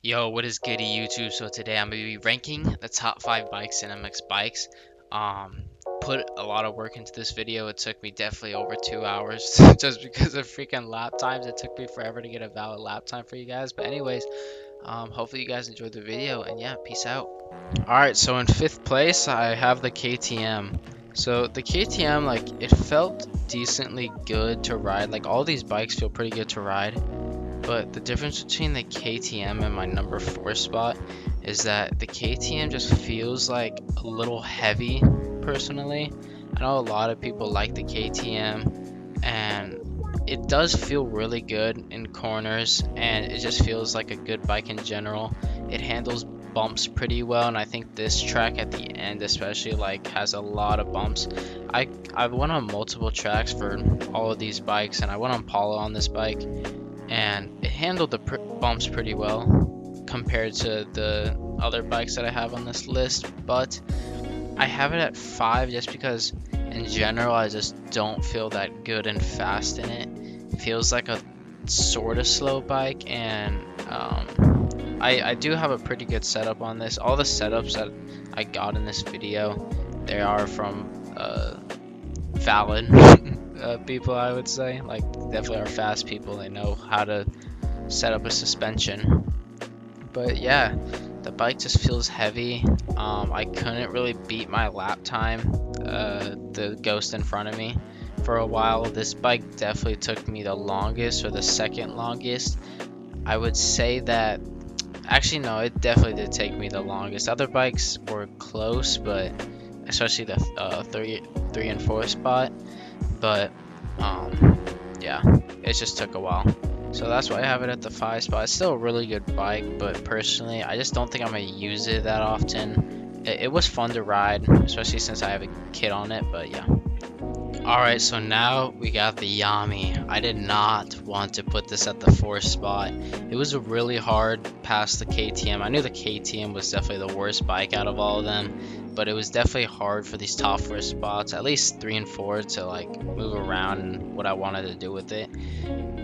Yo, what is goody YouTube? So today I'm gonna be ranking the top 5 bikes in MX bikes. Um, put a lot of work into this video. It took me definitely over 2 hours just because of freaking lap times. It took me forever to get a valid lap time for you guys. But anyways, hopefully you guys enjoyed the video and yeah, peace out. Alright, so in 5th place I have the KTM. So the KTM, like, it felt decently good to ride. Like, all these bikes feel pretty good to ride. But the difference between the KTM and my number 4 spot is that the KTM just feels like a little heavy personally. I know a lot of people like the KTM and it does feel really good in corners and it just feels like a good bike in general. It handles bumps pretty well, and I think this track at the end especially like has a lot of bumps. I went on multiple tracks for all of these bikes, and I went on Polo on this bike and it handled the bumps pretty well compared to the other bikes that I have on this list. But I have it at 5 just because in general I just don't feel that good and fast in it. It feels like a sort of slow bike, and I do have a pretty good setup on this. All the setups that I got in this video, they are from valid people, I would say. Like, definitely are fast people. They know how to set up a suspension. But yeah, the bike just feels heavy. I couldn't really beat my lap time, the Ghost in front of me, for a while. This bike definitely took me the longest, or the second longest. I would say that, actually no, it definitely did take me the longest. Other bikes were close, but especially the 3 and 4 spot. But yeah, it just took a while. So that's why I have it at the 5 spot. It's still a really good bike, but personally I just don't think I'm gonna use it that often. It was fun to ride, especially since I have a kit on it. But yeah. Alright, so now we got the Yami. I did not want to put this at the 4th spot. It was really hard past the KTM. I knew the KTM was definitely the worst bike out of all of them, but it was definitely hard for these top 4 spots, at least 3 and 4, to like move around and what I wanted to do with it.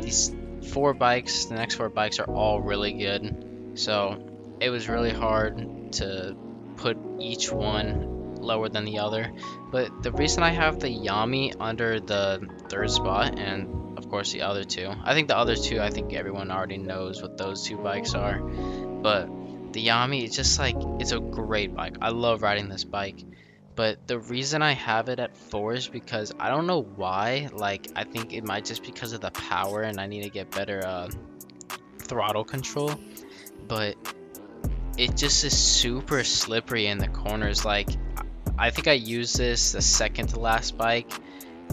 These 4 bikes, the next 4 bikes, are all really good, so it was really hard to put each one lower than the other. But the reason I have the Yami under the 3rd spot, and of course the other 2, I think the other 2, I think everyone already knows what those 2 bikes are. But the Yami, it's just like, it's a great bike. I love riding this bike. But the reason I have it at 4 is because I don't know why. Like, I think it might just because of the power, and I need to get better throttle control. But it just is super slippery in the corners. Like, I think I used this the second to last bike,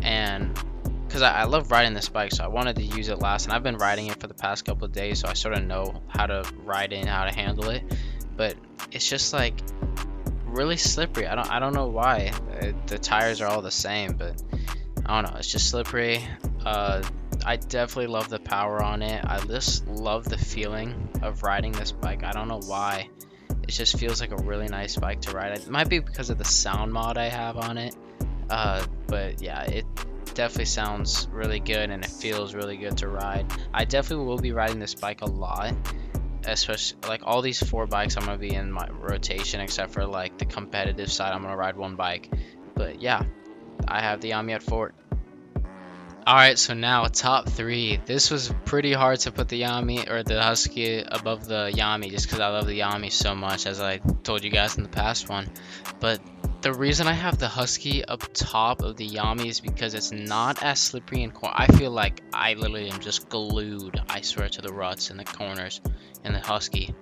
and because I love riding this bike, so I wanted to use it last, and I've been riding it for the past couple of days, so I sort of know how to ride it and how to handle it. But it's just like really slippery. I don't know why. The tires are all the same, but I don't know, it's just slippery. I definitely love the power on it. I just love the feeling of riding this bike. I don't know why. It just feels like a really nice bike to ride. It might be because of the sound mod I have on it, but yeah, it definitely sounds really good and it feels really good to ride. I definitely will be riding this bike a lot, especially like all these 4 bikes I'm gonna be in my rotation, except for like the competitive side. I'm gonna ride 1 bike. But yeah, I have the Yami at 4. Alright, so now top 3. This was pretty hard to put the Yami or the Husky above the Yami, just because I love the Yami so much, as I told you guys in the past one. But the reason I have the Husky up top of the Yami is because it's not as slippery in corner. I feel like I literally am just glued, I swear, to the ruts in the corners in the Husky.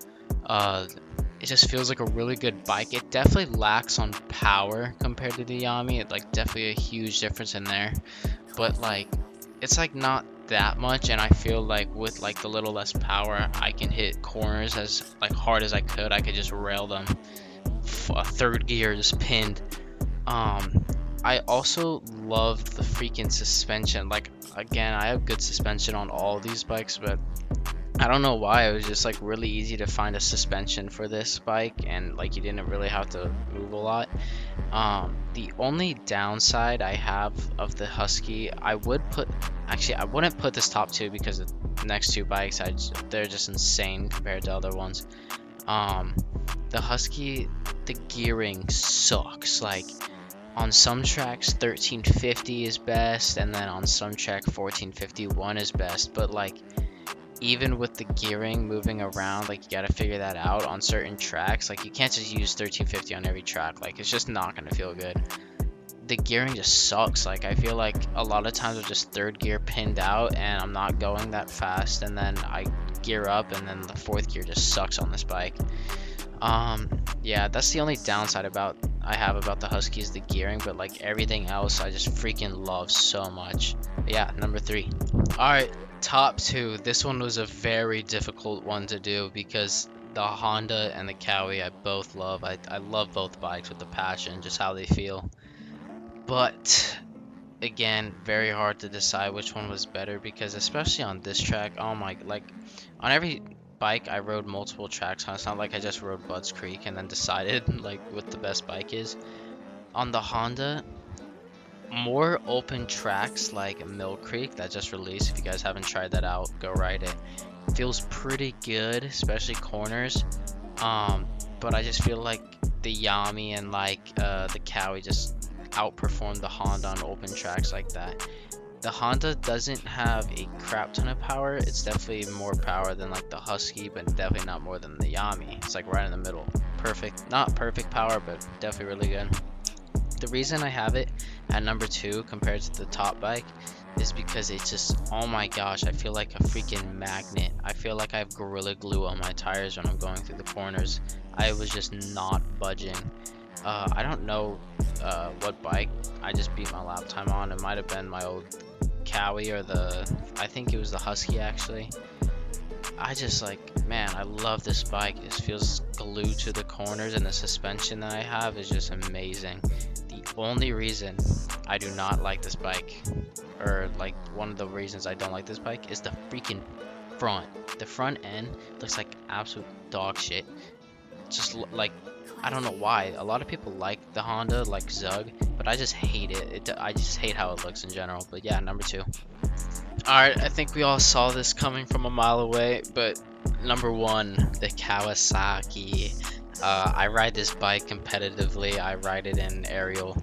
It just feels like a really good bike. It definitely lacks on power compared to the Yami. It's like definitely a huge difference in there. But like, it's like not that much, and I feel like with like the little less power, I can hit corners as like hard as I could. I could just rail them. A 3rd gear just pinned. I also love the freaking suspension. Like, again, I have good suspension on all these bikes, but I don't know why. It was just like really easy to find a suspension for this bike, and like you didn't really have to move a lot. The only downside I have of the Husky, I would put Actually, I wouldn't put this top 2 because the next 2 bikes, they're just insane compared to other ones. The Husky, the gearing sucks. Like, on some tracks 1350 is best, and then on some track 1451 is best, but like even with the gearing moving around, like you gotta figure that out on certain tracks. Like you can't just use 1350 on every track, like it's just not gonna feel good. The gearing just sucks. Like I feel like a lot of times I'm just third gear pinned out and I'm not going that fast, and then I gear up and then the fourth gear just sucks on this bike. Yeah, that's the only downside I have about the Husky is the gearing, but like everything else I just freaking love so much. But yeah, number 3. Alright, top 2. This one was a very difficult one to do because the Honda and the Kawi I both love. I love both bikes with a passion, just how they feel. But again, very hard to decide which one was better because especially on this track, oh my, like on every bike I rode multiple tracks on. It's not like I just rode Budds Creek and then decided like what the best bike is. On the Honda, more open tracks like Mill Creek that just released. If you guys haven't tried that out, go ride it. Feels pretty good, especially corners. But I just feel like the Yami and like the Kawi just outperform the Honda on open tracks like that. The Honda doesn't have a crap ton of power. It's definitely more power than like the Husky, but definitely not more than the Yami. It's like right in the middle. Perfect, not perfect power, but definitely really good. The reason I have it at number 2 compared to the top bike is because it's just, oh my gosh, I feel like a freaking magnet. I feel like I have Gorilla Glue on my tires when I'm going through the corners. I was just not budging. I don't know what bike I just beat my lap time on. It might have been my old Kawi or I think it was the Husky actually. I just like, man, I love this bike. It feels glued to the corners, and the suspension that I have is just amazing. The only reason I do not like this bike, or like one of the reasons I don't like this bike, is the freaking front. The front end looks like absolute dog shit. Just like, I don't know why. A lot of people like the Honda, like Zug, but I just hate it. I just hate how it looks in general. But yeah, number 2. Alright, I think we all saw this coming from a mile away, but number 1, the Kawasaki. I ride this bike competitively. I ride it in aerial.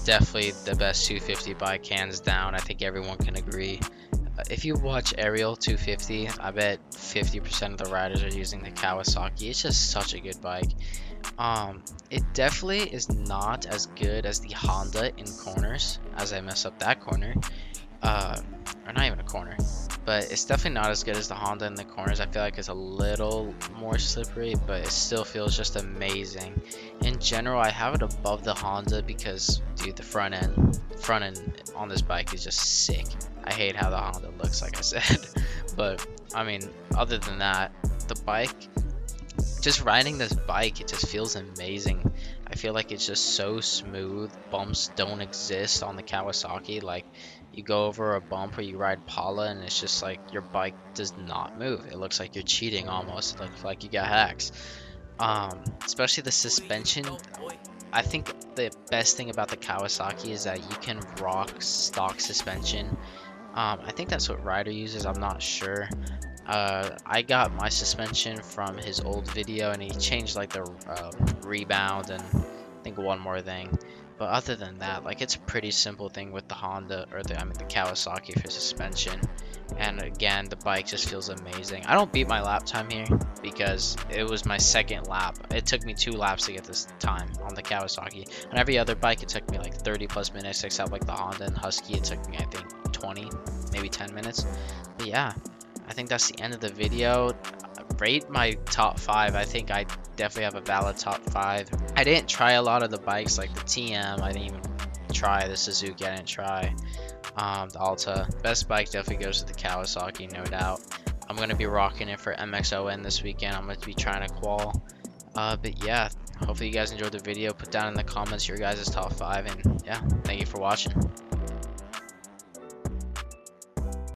Definitely the best 250 bike, hands down. I think everyone can agree. If you watch Aerial 250, I bet 50% of the riders are using the Kawasaki. It's just such a good bike. It definitely is not as good as the Honda in corners, as I mess up that corner. Or not even a corner, but it's definitely not as good as the Honda in the corners. I feel like it's a little more slippery, but it still feels just amazing. In general, I have it above the Honda because, dude, the front end on this bike is just sick. I hate how the Honda looks, like I said. But I mean, other than that, the bike, just riding this bike, it just feels amazing. I feel like it's just so smooth. Bumps don't exist on the Kawasaki. Like, you go over a bump or you ride Pala and it's just like your bike does not move. It looks like you're cheating almost. It looks like you got hacks. Especially the suspension. I think the best thing about the Kawasaki is that you can rock stock suspension. I think that's what Ryder uses. I'm not sure. I got my suspension from his old video, and he changed like the rebound and I think one more thing. But other than that, like, it's a pretty simple thing with the Honda, or the Kawasaki for suspension. And again, the bike just feels amazing. I don't beat my lap time here because it was my second lap. It took me 2 laps to get this time on the Kawasaki. On every other bike, it took me like 30 plus minutes, except like the Honda and Husky, it took me I think 20, maybe 10 minutes. But yeah, I think that's the end of the video. Rate my top 5. I think I definitely have a valid top 5. I didn't try a lot of the bikes, like the TM. I didn't even try the Suzuki. I didn't try the Alta. Best bike definitely goes to the Kawasaki, no doubt. I'm going to be rocking it for MXON this weekend. I'm going to be trying to qual. But yeah, hopefully you guys enjoyed the video. Put down in the comments your guys' top 5. And yeah, thank you for watching.